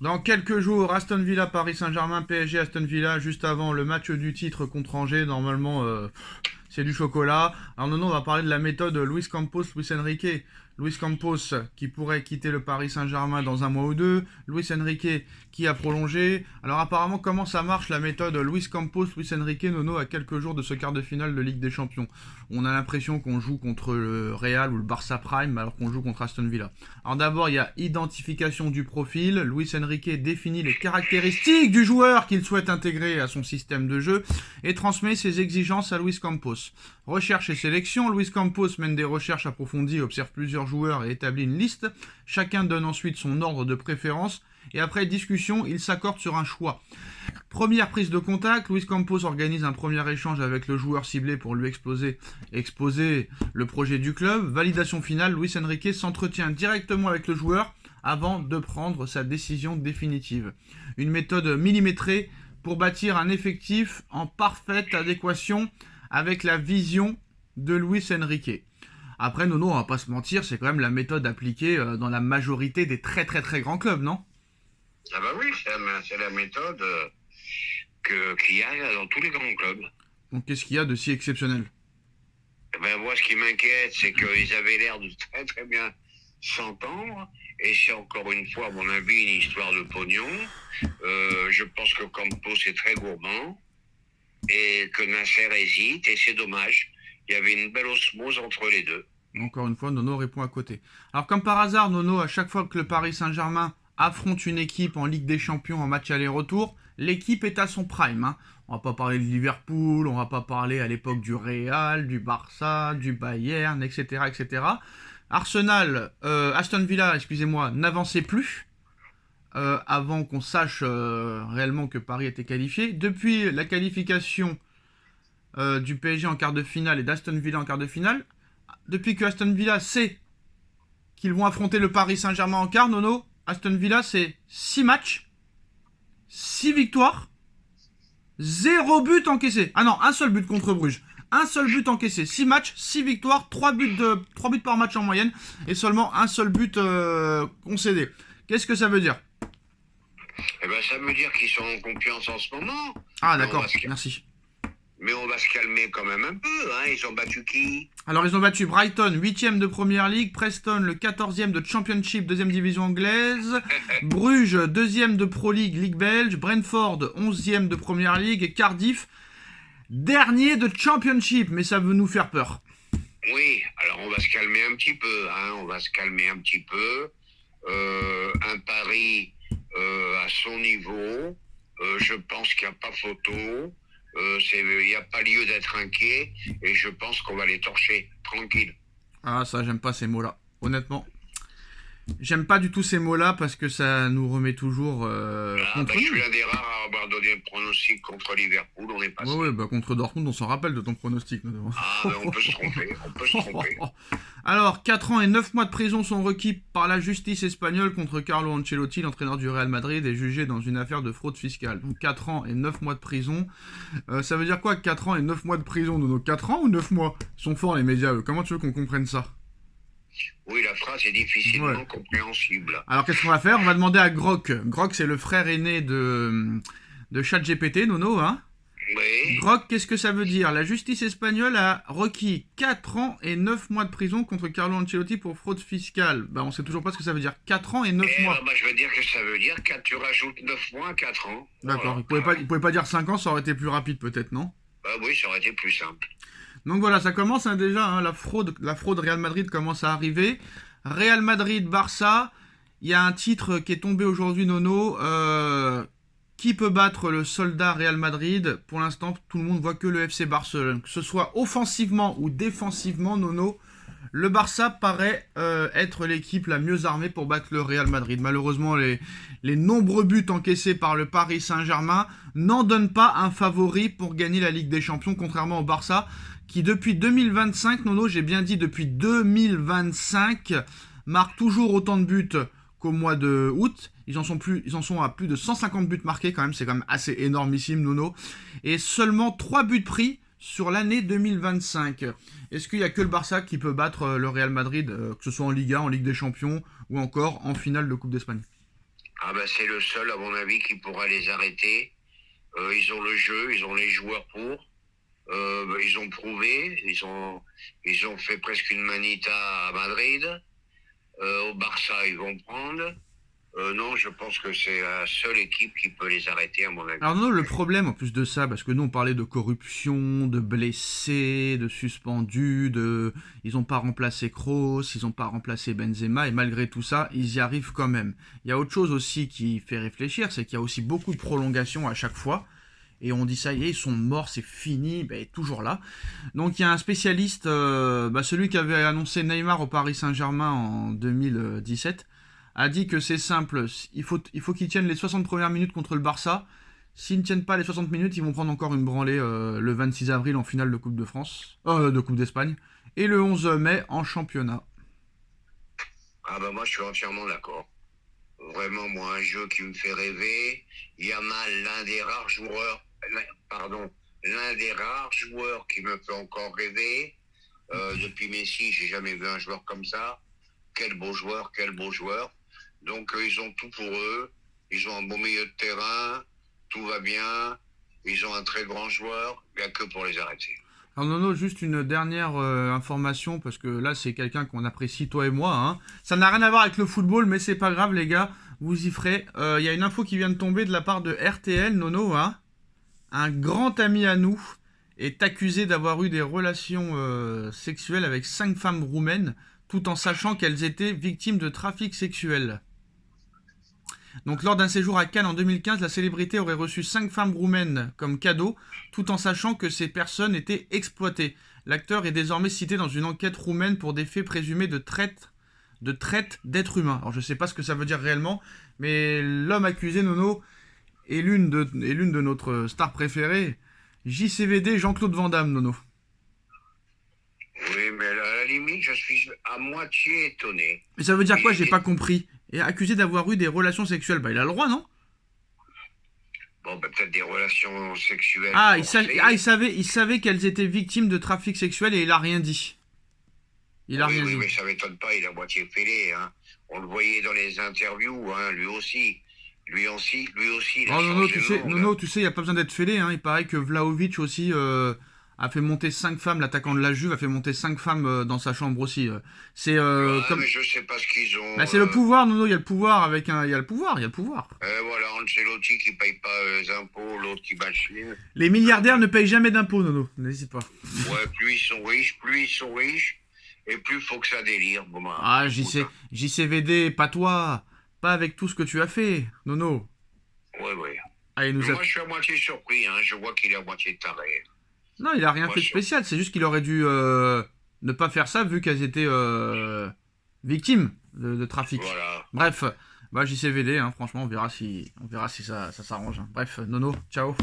Dans quelques jours, Aston Villa, Paris Saint-Germain, PSG, Aston Villa, juste avant le match du titre contre Angers. Normalement, c'est du chocolat. Alors non, on va parler de la méthode Luis Campos, Luis Enrique. Luis Campos qui pourrait quitter le Paris Saint-Germain dans un mois ou deux. Luis Enrique qui a prolongé. Alors apparemment, comment ça marche la méthode Luis Campos, Luis Enrique, Nono, à quelques jours de ce quart de finale de Ligue des Champions? On a l'impression qu'on joue contre le Real ou le Barça Prime alors qu'on joue contre Aston Villa. Alors d'abord, il y a identification du profil. Luis Enrique définit les caractéristiques du joueur qu'il souhaite intégrer à son système de jeu et transmet ses exigences à Luis Campos. Recherche et sélection. Luis Campos mène des recherches approfondies, observe plusieurs joueurs et établit une liste. Chacun donne ensuite son ordre de préférence et après discussion, il s'accorde sur un choix. Première prise de contact, Luis Campos organise un premier échange avec le joueur ciblé pour lui exposer le projet du club. Validation finale, Luis Enrique s'entretient directement avec le joueur avant de prendre sa décision définitive. Une méthode millimétrée pour bâtir un effectif en parfaite adéquation avec la vision de Luis Enrique. Après, Nono, on va pas se mentir, c'est quand même la méthode appliquée dans la majorité des très très très grands clubs, non? Ah bah oui, c'est la méthode qu'il y a dans tous les grands clubs. Donc qu'est-ce qu'il y a de si exceptionnel? Ben moi, ce qui m'inquiète, c'est qu'ils avaient l'air de très très bien s'entendre. Et c'est encore une fois, à mon avis, une histoire de pognon. Je pense que Campos est très gourmand et que Nasser hésite. Et c'est dommage. Il y avait une belle osmose entre les deux. Encore une fois, Nono répond à côté. Alors comme par hasard, Nono, à chaque fois que le Paris Saint-Germain affronte une équipe en Ligue des Champions en match aller-retour, l'équipe est à son prime. Hein. On va pas parler de Liverpool, on va pas parler à l'époque du Real, du Barça, du Bayern, etc., etc. Aston Villa, excusez-moi, n'avançait plus avant qu'on sache réellement que Paris était qualifié. Depuis la qualification du PSG en quart de finale et d'Aston Villa en quart de finale, depuis que Aston Villa sait qu'ils vont affronter le Paris Saint-Germain en quart, Nono, Aston Villa, c'est 6 matchs, 6 victoires, 0 but encaissé. Ah non, un seul but contre Bruges. Un seul but encaissé. 6 matchs, 6 victoires, 3 buts par match en moyenne et seulement un seul but concédé. Qu'est-ce que ça veut dire? Eh ben, ça veut dire qu'ils sont en confiance en ce moment. Ah d'accord, merci. Mais on va se calmer quand même un peu, hein. Ils ont battu qui? Alors ils ont battu Brighton, 8ème de Première Ligue, Preston, le 14e de Championship, 2ème division anglaise, Bruges, 2ème de Pro League, Ligue belge, Brentford, 11ème de Première Ligue, et Cardiff, dernier de Championship, mais ça veut nous faire peur. Oui, alors on va se calmer un petit peu, hein. On va se calmer un petit peu. Un Paris à son niveau, je pense qu'il n'y a pas photo. Il n'y a pas lieu d'être inquiet et je pense qu'on va les torcher tranquille. Ah ça j'aime pas ces mots-là, honnêtement. J'aime pas du tout ces mots-là parce que ça nous remet toujours contre je nous. suis l'un des rares à avoir donné un pronostic contre Liverpool, on est passé. Ouais, contre Dortmund, on s'en rappelle de ton pronostic. On peut se tromper, on peut se tromper. Alors, 4 ans et 9 mois de prison sont requis par la justice espagnole contre Carlo Ancelotti, l'entraîneur du Real Madrid, et jugé dans une affaire de fraude fiscale. Donc 4 ans et 9 mois de prison. Ça veut dire quoi, 4 ans et 9 mois de prison, Nono? 4 ans ou 9 mois? Ils sont forts les médias, eux. Comment tu veux qu'on comprenne ça? Oui, la phrase est difficilement compréhensible. Alors qu'est-ce qu'on va faire? On va demander à Grok. Grok, c'est le frère aîné de ChatGPT, Nono, hein? Oui. Grok, qu'est-ce que ça veut dire? La justice espagnole a requis 4 ans et 9 mois de prison contre Carlo Ancelotti pour fraude fiscale. Bah, on sait toujours pas ce que ça veut dire. 4 ans et 9 mois. Je veux dire que ça veut dire que tu rajoutes 9 mois à 4 ans. D'accord, il pouvait pas dire 5 ans, ça aurait été plus rapide peut-être, non? Bah oui, ça aurait été plus simple. Donc voilà, ça commence déjà, hein, la fraude Real Madrid commence à arriver. Real Madrid-Barça, il y a un titre qui est tombé aujourd'hui, Nono. Qui peut battre le soldat Real Madrid? Pour l'instant, tout le monde voit que le FC Barcelone. Que ce soit offensivement ou défensivement, Nono, le Barça paraît être l'équipe la mieux armée pour battre le Real Madrid. Malheureusement, les nombreux buts encaissés par le Paris Saint-Germain n'en donnent pas un favori pour gagner la Ligue des Champions, contrairement au Barça, qui depuis 2025, Nono, j'ai bien dit depuis 2025, marque toujours autant de buts qu'au mois de août. Ils en sont à plus de 150 buts marqués quand même, c'est quand même assez énormissime, Nono. Et seulement 3 buts pris sur l'année 2025. Est-ce qu'il n'y a que le Barça qui peut battre le Real Madrid, que ce soit en Liga, en Ligue des Champions ou encore en finale de Coupe d'Espagne? Ah ben c'est le seul, à mon avis, qui pourra les arrêter. Ils ont le jeu, ils ont les joueurs pour. Ils ont prouvé, ils ont fait presque une manita à Madrid. Au Barça, ils vont prendre. Non, je pense que c'est la seule équipe qui peut les arrêter, à mon avis. Alors non, le problème en plus de ça, parce que nous on parlait de corruption, de blessés, de suspendus, ils n'ont pas remplacé Kroos, ils n'ont pas remplacé Benzema, et malgré tout ça, ils y arrivent quand même. Il y a autre chose aussi qui fait réfléchir, c'est qu'il y a aussi beaucoup de prolongations à chaque fois. Et on dit ça y est, ils sont morts, c'est fini, ben toujours là. Donc il y a un spécialiste, celui qui avait annoncé Neymar au Paris Saint-Germain en 2017, a dit que c'est simple, il faut qu'ils tiennent les 60 premières minutes contre le Barça. S'ils ne tiennent pas les 60 minutes, ils vont prendre encore une branlée le 26 avril en finale de Coupe de France, de Coupe d'Espagne, et le 11 mai en championnat. Ah ben moi je suis entièrement d'accord. Vraiment, moi, un jeu qui me fait rêver. Yamal, l'un des rares joueurs qui me fait encore rêver. Depuis Messi, j'ai jamais vu un joueur comme ça. Quel beau joueur, quel beau joueur. Donc ils ont tout pour eux. Ils ont un bon milieu de terrain. Tout va bien. Ils ont un très grand joueur. Il n'y a que pour les arrêter. Alors Nono, juste une dernière information, parce que là c'est quelqu'un qu'on apprécie toi et moi. Hein. Ça n'a rien à voir avec le football, mais c'est pas grave les gars, vous y ferez. Il y a une info qui vient de tomber de la part de RTL, Nono. Hein. Un grand ami à nous est accusé d'avoir eu des relations sexuelles avec 5 femmes roumaines, tout en sachant qu'elles étaient victimes de trafic sexuel. Donc lors d'un séjour à Cannes en 2015, la célébrité aurait reçu 5 femmes roumaines comme cadeau, tout en sachant que ces personnes étaient exploitées. L'acteur est désormais cité dans une enquête roumaine pour des faits présumés de traite d'êtres humains. Alors je sais pas ce que ça veut dire réellement, mais l'homme accusé, Nono, est l'une de notre stars préférées, JCVD Jean-Claude Van Damme, Nono. Oui, mais à la limite, je suis à moitié étonné. Mais ça veut dire quoi? J'ai pas compris. Et accusé d'avoir eu des relations sexuelles, bah il a le droit, non? Bon, ben, peut-être des relations sexuelles. Ah, il savait qu'elles étaient victimes de trafic sexuel et il a rien dit. Il a rien dit. Oui, mais ça m'étonne pas, il a moitié fêlé. Hein. On le voyait dans les interviews, hein, lui aussi. Lui aussi, il a changé de monde. Nono, tu sais, il n'y a pas besoin d'être fêlé. Hein. Il paraît que Vlahovic aussi a fait monter 5 femmes, l'attaquant de la Juve a fait monter 5 femmes dans sa chambre aussi. C'est mais je sais pas ce qu'ils ont. Bah, c'est le pouvoir, Nono, il y a le pouvoir il y a le pouvoir. Voilà, Ancelotti qui paye pas les impôts, l'autre qui machine. Les milliardaires ne payent jamais d'impôts, Nono, n'hésite pas. Ouais, plus ils sont riches, et plus il faut que ça délire. Bon, bah, Ah, JCVD, pas toi. Pas avec tout ce que tu as fait, Nono. Ouais. Ah, Moi, je suis à moitié surpris, hein. Je vois qu'il est à moitié taré. Non, il a rien fait de spécial. C'est juste qu'il aurait dû ne pas faire ça vu qu'elles étaient victimes de trafic. Voilà. Bref, JCVD, hein, franchement, on verra si ça s'arrange. Hein. Bref, Nono, ciao.